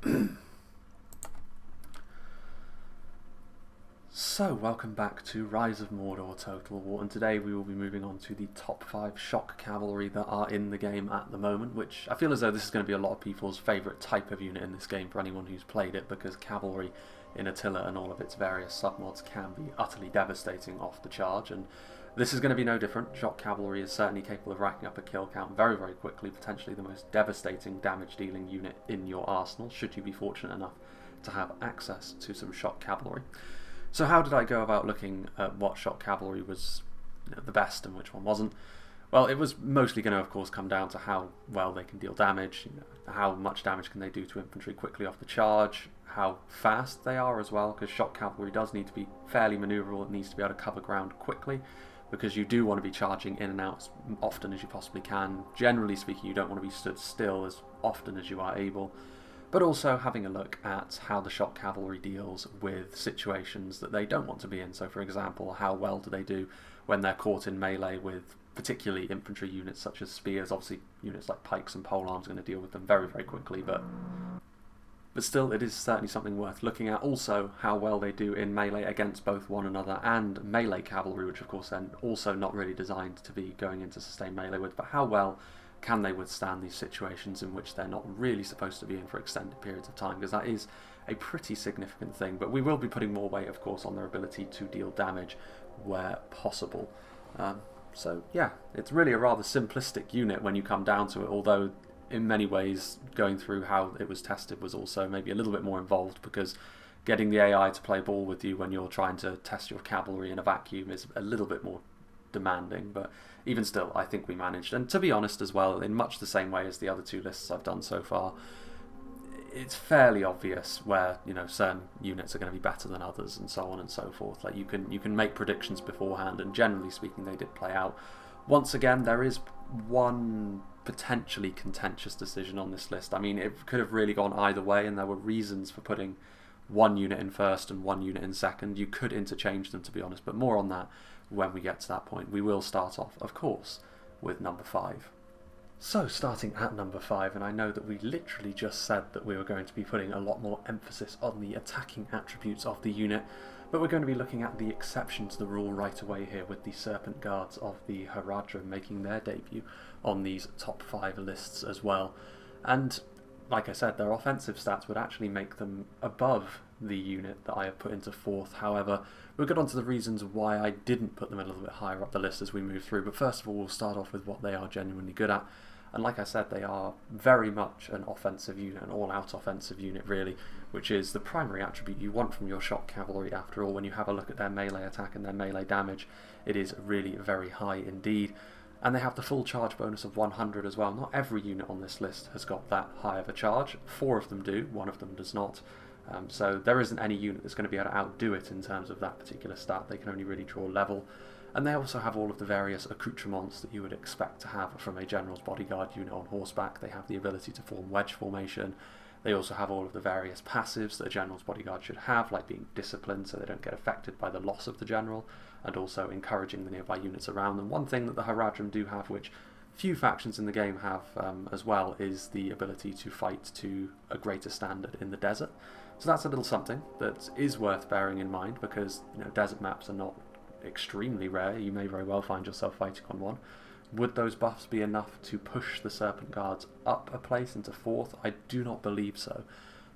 So, welcome back to Rise of Mordor Total War, and today we will be moving on to the top 5 shock cavalry that are in the game at the moment, which I feel as though this is going to be a lot of people's favourite type of unit in this game for anyone who's played it, because cavalry in Attila and all of its various submods can be utterly devastating off the charge, and this is going to be no different. Shock cavalry is certainly capable of racking up a kill count very, very quickly, potentially the most devastating damage-dealing unit in your arsenal, should you be fortunate enough to have access to some shock cavalry. So how did I go about looking at what shock cavalry was the best and which one wasn't? Well, it was mostly going to, of course, come down to how well they can deal damage, how much damage can they do to infantry quickly off the charge, how fast they are as well, because shock cavalry does need to be fairly manoeuvrable. It needs to be able to cover ground quickly, because you do want to be charging in and out as often as you possibly can. Generally speaking, you don't want to be stood still as often as you are able. But also having a look at how the shock cavalry deals with situations that they don't want to be in. So for example, how well do they do when they're caught in melee with particularly infantry units such as spears. Obviously units like pikes and polearms are going to deal with them very, very quickly, but still it is certainly something worth looking at. Also how well they do in melee against both one another and melee cavalry, which of course then also not really designed to be going into sustained melee with, but how well can they withstand these situations in which they're not really supposed to be in for extended periods of time, because that is a pretty significant thing. But we will be putting more weight, of course, on their ability to deal damage where possible. So yeah, it's really a rather simplistic unit when you come down to it, although in many ways going through how it was tested was also maybe a little bit more involved, because getting the AI to play ball with you when you're trying to test your cavalry in a vacuum is a little bit more demanding, but even still I think we managed. And to be honest as well, in much the same way as the other two lists I've done so far, it's fairly obvious where certain units are going to be better than others and so on and so forth. Like you can make predictions beforehand, and generally speaking they did play out. Once again, there is one potentially contentious decision on this list. I mean, it could have really gone either way, and there were reasons for putting one unit in first and one unit in second. You could interchange them, to be honest, but more on that when we get to that point. We will start off, of course, with number 5. So, starting at number 5, and I know that we literally just said that we were going to be putting a lot more emphasis on the attacking attributes of the unit, but we're going to be looking at the exception to the rule right away here, with the Serpent Guards of the Haradrim making their debut on these top 5 lists as well. And like I said, their offensive stats would actually make them above the unit that I have put into 4th. However, we'll get on to the reasons why I didn't put them a little bit higher up the list as we move through, but first of all we'll start off with what they are genuinely good at. And like I said, they are very much an offensive unit, an all-out offensive unit really, which is the primary attribute you want from your shock cavalry. After all, when you have a look at their melee attack and their melee damage, it is really very high indeed. And they have the full charge bonus of 100 as well. Not every unit on this list has got that high of a charge. 4 of them do, 1 of them does not. So there isn't any unit that's going to be able to outdo it in terms of that particular stat. They can only really draw level. And they also have all of the various accoutrements that you would expect to have from a general's bodyguard unit on horseback. They have the ability to form wedge formation. They also have all of the various passives that a general's bodyguard should have, like being disciplined so they don't get affected by the loss of the general, and also encouraging the nearby units around them. One thing that the Haradrim do have, which few factions in the game have as well, is the ability to fight to a greater standard in the desert. So that's a little something that is worth bearing in mind, because desert maps are not extremely rare. You may very well find yourself fighting on one. Would those buffs be enough to push the Serpent Guards up a place into 4th? I do not believe so.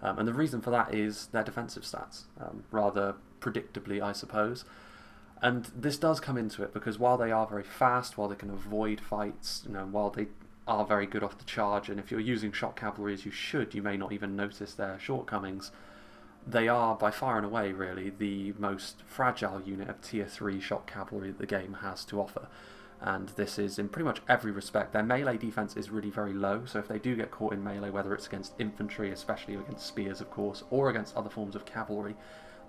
And the reason for that is their defensive stats, rather predictably I suppose. And this does come into it, because while they are very fast, while they can avoid fights, while they are very good off the charge, and if you're using shock cavalry as you should, you may not even notice their shortcomings, they are by far and away really the most fragile unit of tier 3 shock cavalry that the game has to offer. And this is in pretty much every respect. Their melee defense is really very low, so if they do get caught in melee, whether it's against infantry, especially against spears of course, or against other forms of cavalry,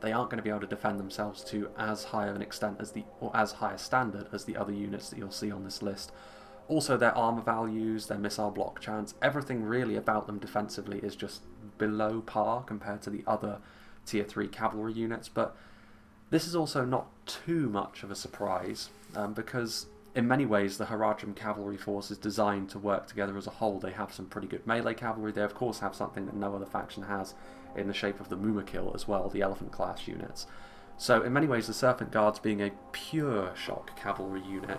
they aren't going to be able to defend themselves to as high of an extent as or as high a standard as the other units that you'll see on this list. Also their armor values, their missile block chance, everything really about them defensively is just below par compared to the other tier 3 cavalry units. But this is also not too much of a surprise, because in many ways, the Haradrim cavalry force is designed to work together as a whole. They have some pretty good melee cavalry. They, of course, have something that no other faction has in the shape of the Mumakil as well, the elephant class units. So, in many ways, the Serpent Guards being a pure shock cavalry unit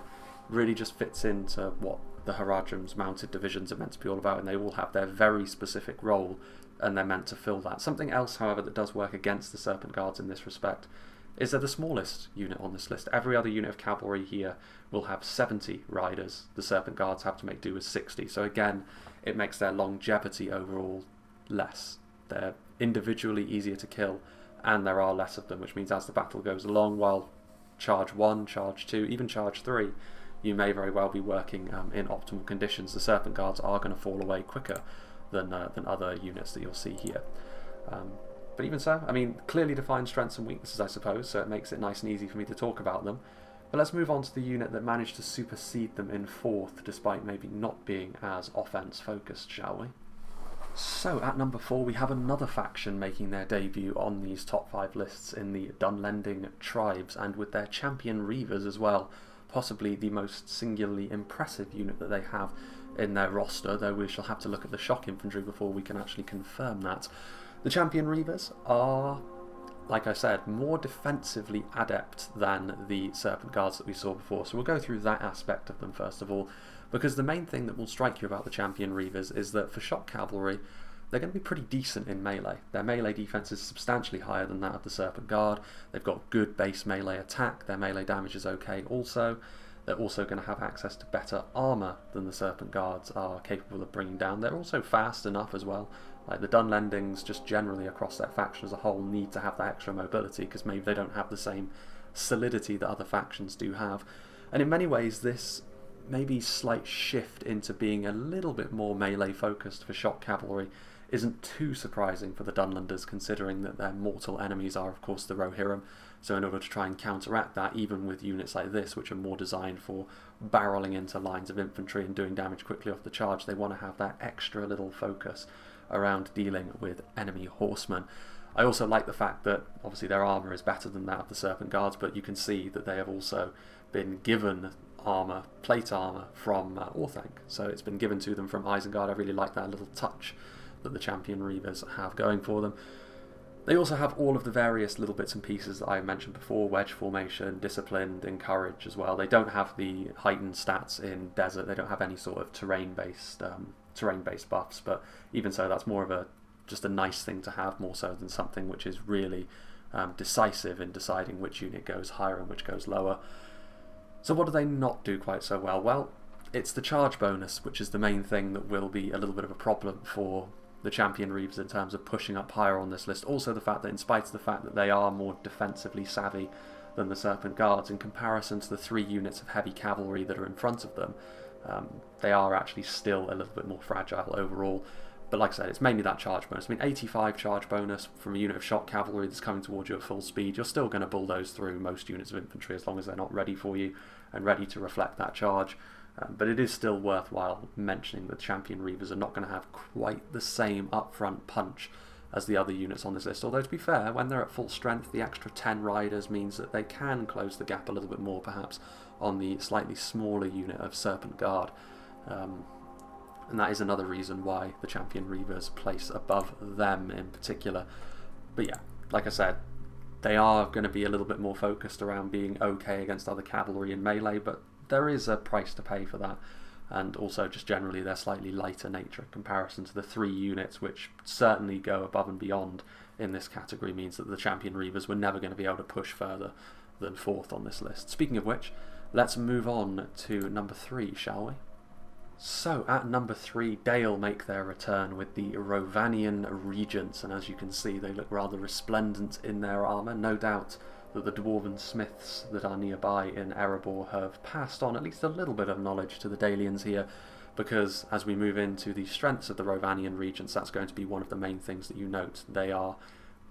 really just fits into what the Haradrim's mounted divisions are meant to be all about, and they all have their very specific role, and they're meant to fill that. Something else, however, that does work against the Serpent Guards in this respect is they're the smallest unit on this list. Every other unit of cavalry here will have 70 riders. The Serpent Guards have to make do with 60. So again, it makes their longevity overall less. They're individually easier to kill, and there are less of them, which means as the battle goes along, while charge 1, charge 2, even charge 3, you may very well be working in optimal conditions. The Serpent Guards are going to fall away quicker than other units that you'll see here. But even so, I mean, clearly defined strengths and weaknesses, I suppose, so it makes it nice and easy for me to talk about them. But let's move on to the unit that managed to supersede them in 4th, despite maybe not being as offense-focused, shall we? So, at number 4, we have another faction making their debut on these top 5 lists in the Dunlending tribes, and with their champion Reavers as well, possibly the most singularly impressive unit that they have in their roster, though we shall have to look at the shock infantry before we can actually confirm that. The champion Reavers are, like I said, more defensively adept than the Serpent Guards that we saw before, so we'll go through that aspect of them first of all, because the main thing that will strike you about the champion Reavers is that for shock cavalry, they're going to be pretty decent in melee. Their melee defense is substantially higher than that of the Serpent Guard. They've got good base melee attack, their melee damage is okay also. They're also going to have access to better armour than the Serpent Guards are capable of bringing down. They're also fast enough as well. Like the Dunlendings, just generally across their faction as a whole, need to have that extra mobility because maybe they don't have the same solidity that other factions do have. And in many ways, this maybe slight shift into being a little bit more melee focused for shock cavalry isn't too surprising for the Dunlenders, considering that their mortal enemies are, of course, the Rohirrim. So in order to try and counteract that, even with units like this, which are more designed for barreling into lines of infantry and doing damage quickly off the charge, they want to have that extra little focus around dealing with enemy horsemen. I also like the fact that obviously their armour is better than that of the Serpent Guards, but you can see that they have also been given armour, plate armour, from Orthanc. So it's been given to them from Isengard. I really like that little touch that the champion Reavers have going for them. They also have all of the various little bits and pieces that I mentioned before: wedge formation, disciplined, encourage as well. They don't have the heightened stats in desert. They don't have any sort of terrain-based buffs, but even so, that's more of just a nice thing to have, more so than something which is really decisive in deciding which unit goes higher and which goes lower. So what do they not do quite so well? Well, it's the charge bonus, which is the main thing that will be a little bit of a problem for the champion Reavers in terms of pushing up higher on this list. Also the fact that, in spite of the fact that they are more defensively savvy than the Serpent Guards, in comparison to the 3 units of heavy cavalry that are in front of them, they are actually still a little bit more fragile overall. But like I said, it's mainly that charge bonus. I mean, 85 charge bonus from a unit of shock cavalry that's coming towards you at full speed, you're still going to bulldoze through most units of infantry as long as they're not ready for you and ready to reflect that charge. But it is still worthwhile mentioning that champion Reavers are not going to have quite the same upfront punch as the other units on this list. Although, to be fair, when they're at full strength, the extra 10 riders means that they can close the gap a little bit more, perhaps, on the slightly smaller unit of Serpent Guard. And that is another reason why the champion Reavers place above them in particular. But yeah, like I said, they are going to be a little bit more focused around being okay against other cavalry in melee, but there is a price to pay for that, and also just generally their slightly lighter nature in comparison to the 3 units which certainly go above and beyond in this category means that the champion Reavers were never going to be able to push further than 4th on this list. Speaking of which, let's move on to number 3, shall we? So at number 3, Dale make their return with the Rovanian Regents, and as you can see they look rather resplendent in their armour. No doubt that the dwarven smiths that are nearby in Erebor have passed on at least a little bit of knowledge to the Dalians here, because as we move into the strengths of the Rovanian Regents, that's going to be one of the main things that you note. They are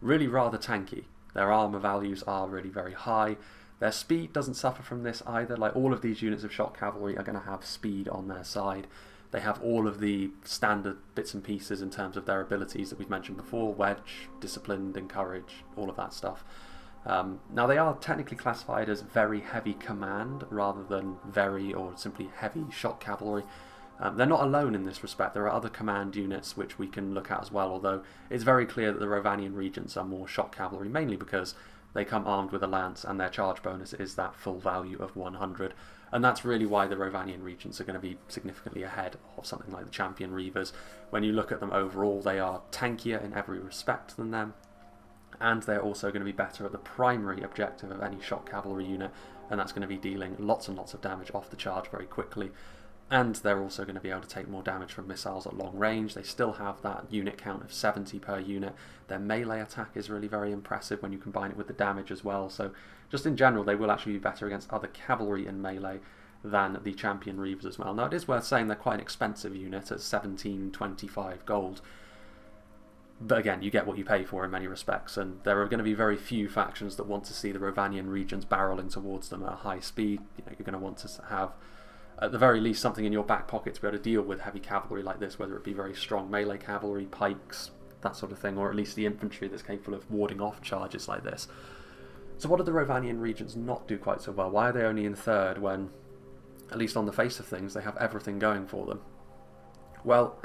really rather tanky. Their armour values are really very high. Their speed doesn't suffer from this either. Like, all of these units of shock cavalry are going to have speed on their side. They have all of the standard bits and pieces in terms of their abilities that we've mentioned before: wedge, disciplined, encourage, all of that stuff. Now they are technically classified as very heavy command rather than very or simply heavy shock cavalry. They're not alone in this respect. There are other command units which we can look at as well, although it's very clear that the Rovanian regents are more shock cavalry, mainly because they come armed with a lance and their charge bonus is that full value of 100. And that's really why the Rovanian regents are going to be significantly ahead of something like the Champion Reavers. When you look at them overall, they are tankier in every respect than them, and they're also going to be better at the primary objective of any shock cavalry unit, and that's going to be dealing lots and lots of damage off the charge very quickly. And they're also going to be able to take more damage from missiles at long range. They still have that unit count of 70 per unit. Their melee attack is really very impressive when you combine it with the damage as well. So just in general, they will actually be better against other cavalry in melee than the Champion Reavers as well. Now it is worth saying they're quite an expensive unit at 1725 gold. But again, you get what you pay for in many respects, and there are going to be very few factions that want to see the Rovanian regions barreling towards them at a high speed. You're going to want to have, at the very least, something in your back pocket to be able to deal with heavy cavalry like this, whether it be very strong melee cavalry, pikes, that sort of thing, or at least the infantry that's capable of warding off charges like this. So what do the Rovanian regents not do quite so well? Why are they only in third when, at least on the face of things, they have everything going for them? Well,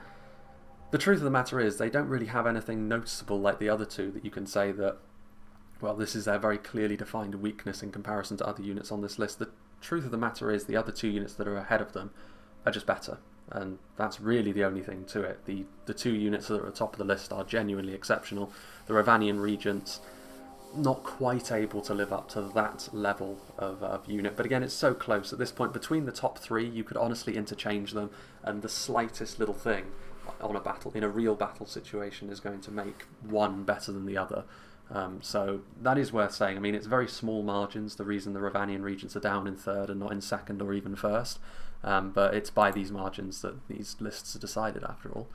the truth of the matter is they don't really have anything noticeable like the other two that you can say that, well, this is their very clearly defined weakness in comparison to other units on this list. The truth of the matter is the other two units that are ahead of them are just better, and that's really the only thing to it. The two units that are at the top of the list are genuinely exceptional. The Rovanian regents, not quite able to live up to that level of unit, but again, it's so close at this point. Between the top three, you could honestly interchange them, and the slightest little thing on a battle, in a real battle situation, is going to make one better than the other. So that is worth saying. I mean, it's very small margins, the reason the Rovanian regents are down in third and not in second or even first, but it's by these margins that these lists are decided after all.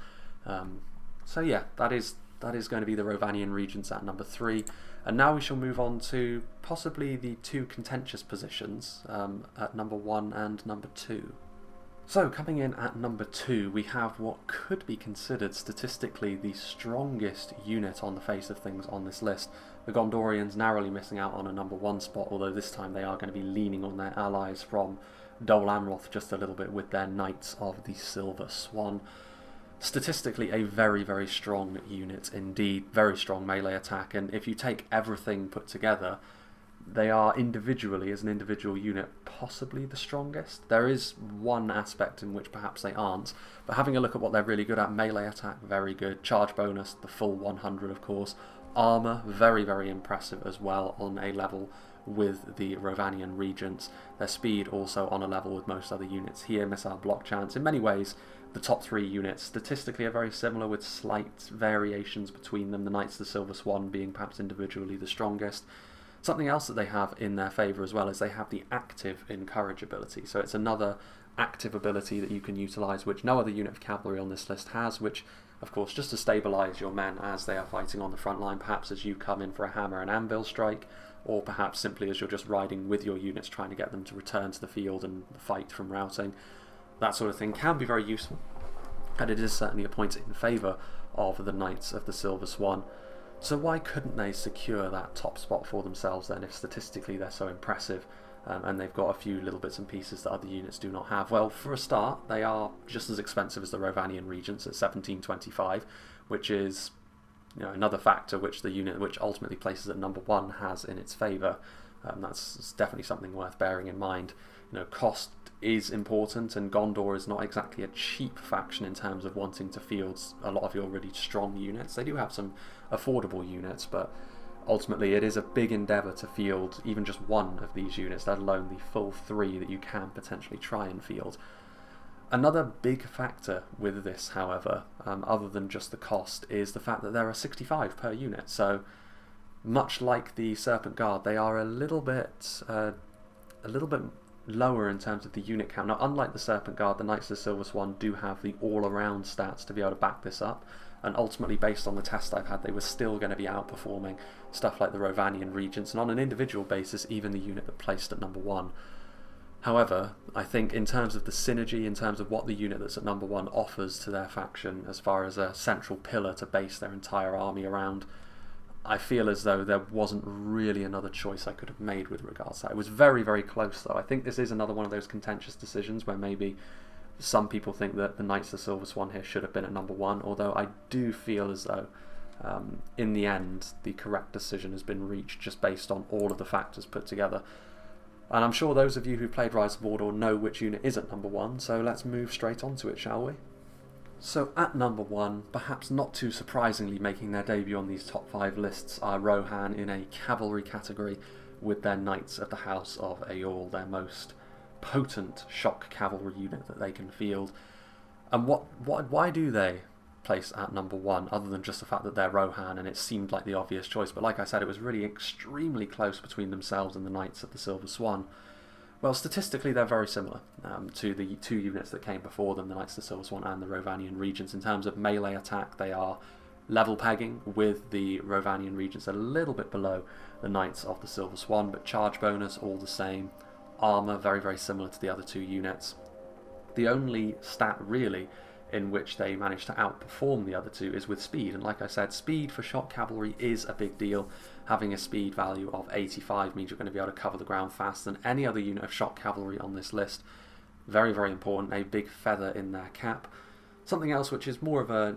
So yeah, that is going to be the Rovanian regents at number 3, and now we shall move on to possibly the two contentious positions at number 1 and number 2. So, coming in at number 2, we have what could be considered statistically the strongest unit on the face of things on this list. The Gondorians narrowly missing out on a number 1 spot, although this time they are going to be leaning on their allies from Dol Amroth just a little bit with their Knights of the Silver Swan. Statistically a very, very strong unit indeed, very strong melee attack, and if you take everything put together, they are individually, as an individual unit, possibly the strongest. There is one aspect in which perhaps they aren't, but having a look at what they're really good at: melee attack, very good, charge bonus, the full 100 of course, armour, very, very impressive as well, on a level with the Rovanian regents, their speed also on a level with most other units here, missile block chance. In many ways, the top 3 units statistically are very similar with slight variations between them, the Knights of the Silver Swan being perhaps individually the strongest. Something else that they have in their favour as well is they have the active encourage ability. So it's another active ability that you can utilise, which no other unit of cavalry on this list has, which of course just to stabilise your men as they are fighting on the front line, perhaps as you come in for a hammer and anvil strike, or perhaps simply as you're just riding with your units trying to get them to return to the field and fight from routing. That sort of thing can be very useful, and it is certainly a point in favour of the Knights of the Silver Swan. So why couldn't they secure that top spot for themselves then, if statistically they're so impressive and they've got a few little bits and pieces that other units do not have? Well, for a start, they are just as expensive as the Rovanian regents at 1725, which is, you know, another factor which the unit which ultimately places at number 1 has in its favour. That's definitely something worth bearing in mind. You know, cost is important, and Gondor is not exactly a cheap faction in terms of wanting to field a lot of your really strong units. They do have some affordable units, but ultimately it is a big endeavour to field even just one of these units, let alone the full 3 that you can potentially try and field. Another big factor with this, however, other than just the cost, is the fact that there are 65 per unit. So much like the Serpent Guard, they are a little bit lower in terms of the unit count. Now, unlike the Serpent Guard, the Knights of the Silver Swan do have the all-around stats to be able to back this up, and ultimately, based on the test I've had, they were still going to be outperforming stuff like the Rovanian regents, and on an individual basis, even the unit that placed at number 1. However, I think in terms of the synergy, in terms of what the unit that's at number 1 offers to their faction as far as a central pillar to base their entire army around, I feel as though there wasn't really another choice I could have made with regards to that. It was very, very close, though. I think this is another one of those contentious decisions where maybe some people think that the Knights of the Silver Swan here should have been at number 1, although I do feel as though in the end the correct decision has been reached just based on all of the factors put together. And I'm sure those of you who played Rise of Mordor know which unit is at number 1, so let's move straight on to it, shall we? So at number 1, perhaps not too surprisingly making their debut on these top 5 lists are Rohan in a cavalry category with their Knights of the House of Aeol, their most potent shock cavalry unit that they can field. And why do they place at number 1 other than just the fact that they're Rohan and it seemed like the obvious choice? But like I said, it was really extremely close between themselves and the Knights of the Silver Swan. Well, statistically they're very similar to the 2 units that came before them, the Knights of the Silver Swan and the Rovanian Regents. In terms of melee attack, they are level pegging, with the Rovanian Regents a little bit below the Knights of the Silver Swan, but charge bonus all the same. Armour very, very similar to the other 2 units. The only stat really in which they managed to outperform the other 2 is with speed, and like I said, speed for shock cavalry is a big deal. Having a speed value of 85 means you're going to be able to cover the ground faster than any other unit of shock cavalry on this list. Very, very important, a big feather in their cap. Something else which is more of a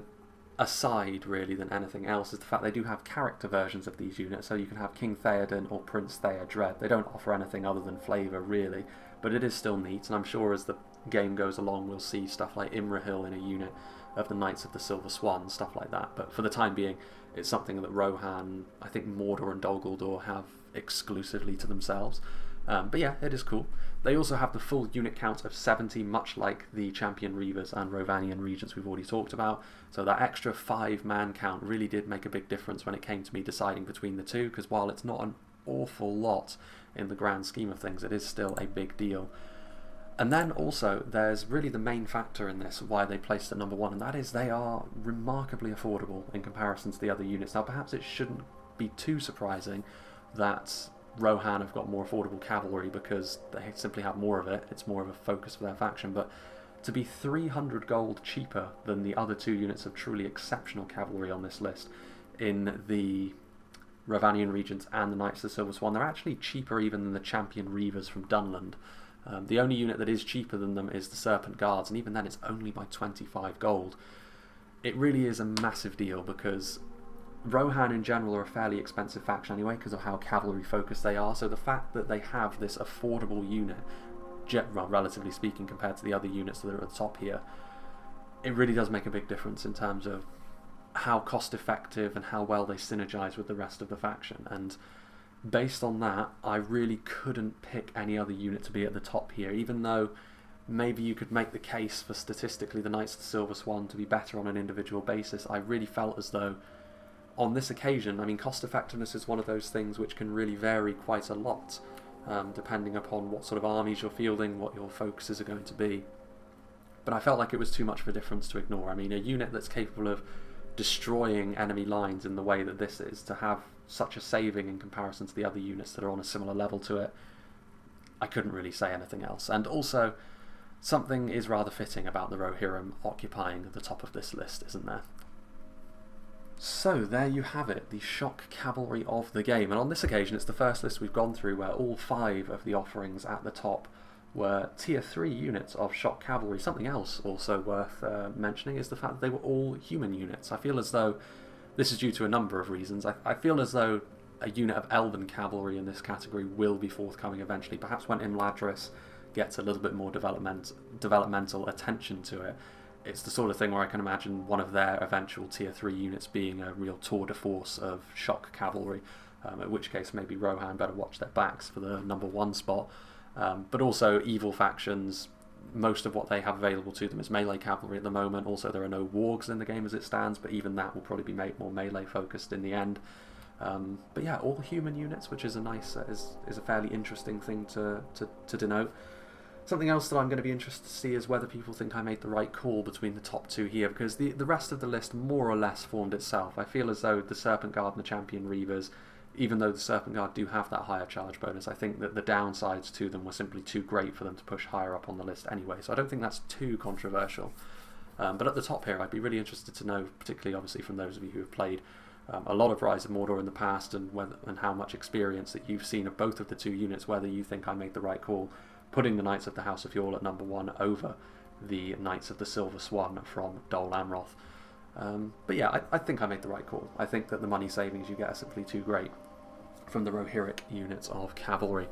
aside really than anything else is the fact they do have character versions of these units, so you can have King Theoden or Prince Theodred. They don't offer anything other than flavour really, but it is still neat, and I'm sure as the game goes along we'll see stuff like Imrahil in a unit of the Knights of the Silver Swan, stuff like that. But for the time being, it's something that Rohan, I think Mordor and Dol Guldur have exclusively to themselves. But yeah, it is cool. They also have the full unit count of 70, much like the Champion Reavers and Rovanian Regents we've already talked about. So that extra 5-man count really did make a big difference when it came to me deciding between the 2, because while it's not an awful lot in the grand scheme of things, it is still a big deal. And then also, there's really the main factor in this, why they placed at number 1, and that is they are remarkably affordable in comparison to the other units. Now, perhaps it shouldn't be too surprising that Rohan have got more affordable cavalry because they simply have more of it. It's more of a focus for their faction, but to be 300 gold cheaper than the other 2 units of truly exceptional cavalry on this list in the Rovanian Regents and the Knights of the Silver Swan, they're actually cheaper even than the Champion Reavers from Dunland. The only unit that is cheaper than them is the Serpent Guards, and even then it's only by 25 gold. It really is a massive deal because Rohan in general are a fairly expensive faction anyway because of how cavalry focused they are, so the fact that they have this affordable unit, well, relatively speaking compared to the other units that are at the top here, it really does make a big difference in terms of how cost effective and how well they synergize with the rest of the faction. And based on that, I really couldn't pick any other unit to be at the top here, even though maybe you could make the case for statistically the Knights of the Silver Swan to be better on an individual basis. I really felt as though on this occasion, I mean, cost effectiveness is one of those things which can really vary quite a lot depending upon what sort of armies you're fielding, what your focuses are going to be. But I felt like it was too much of a difference to ignore. I mean, a unit that's capable of destroying enemy lines in the way that this is, to have such a saving in comparison to the other units that are on a similar level to it, I couldn't really say anything else. And also, something is rather fitting about the Rohirrim occupying the top of this list, isn't there? So there you have it, the shock cavalry of the game, and on this occasion it's the first list we've gone through where all 5 of the offerings at the top were tier 3 units of shock cavalry. Something else also worth mentioning is the fact that they were all human units. I feel as though this is due to a number of reasons. I feel as though a unit of elven cavalry in this category will be forthcoming eventually, perhaps when Imladris gets a little bit more developmental attention to it. It's the sort of thing where I can imagine one of their eventual tier 3 units being a real tour de force of shock cavalry, in which case maybe Rohan better watch their backs for the number 1 spot. But also evil factions, most of what they have available to them is melee cavalry at the moment. Also there are no wargs in the game as it stands, but even that will probably be made more melee focused in the end. But yeah, all human units, which is a nice, is a fairly interesting thing to denote. Something else that I'm going to be interested to see is whether people think I made the right call between the top 2 here, because the rest of the list more or less formed itself. I feel as though the Serpent Guard and the Champion Reavers, even though the Serpent Guard do have that higher charge bonus, I think that the downsides to them were simply too great for them to push higher up on the list anyway, so I don't think that's too controversial. But at the top here, I'd be really interested to know, particularly obviously from those of you who have played a lot of Rise of Mordor in the past, and how much experience that you've seen of both of the two units, whether you think I made the right call putting the Knights of the House of Yule at number 1 over the Knights of the Silver Swan from Dol Amroth. But yeah, I think I made the right call. I think that the money savings you get are simply too great from the Rohirric units of cavalry.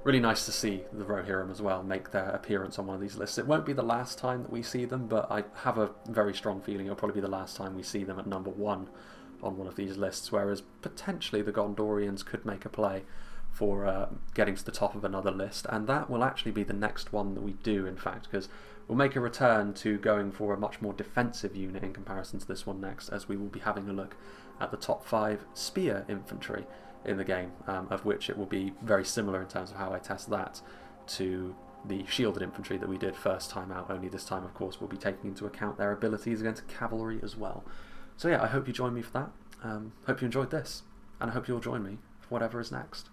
Really nice to see the Rohirrim as well make their appearance on one of these lists. It won't be the last time that we see them, but I have a very strong feeling it'll probably be the last time we see them at number 1 on one of these lists, whereas potentially the Gondorians could make a play for getting to the top of another list, and that will actually be the next one that we do, in fact, because we'll make a return to going for a much more defensive unit in comparison to this one next, as we will be having a look at the top 5 spear infantry in the game, of which it will be very similar in terms of how I test that to the shielded infantry that we did first time out, only this time of course we'll be taking into account their abilities against cavalry as well. So yeah, I hope you join me for that. Hope you enjoyed this, and I hope you'll join me for whatever is next.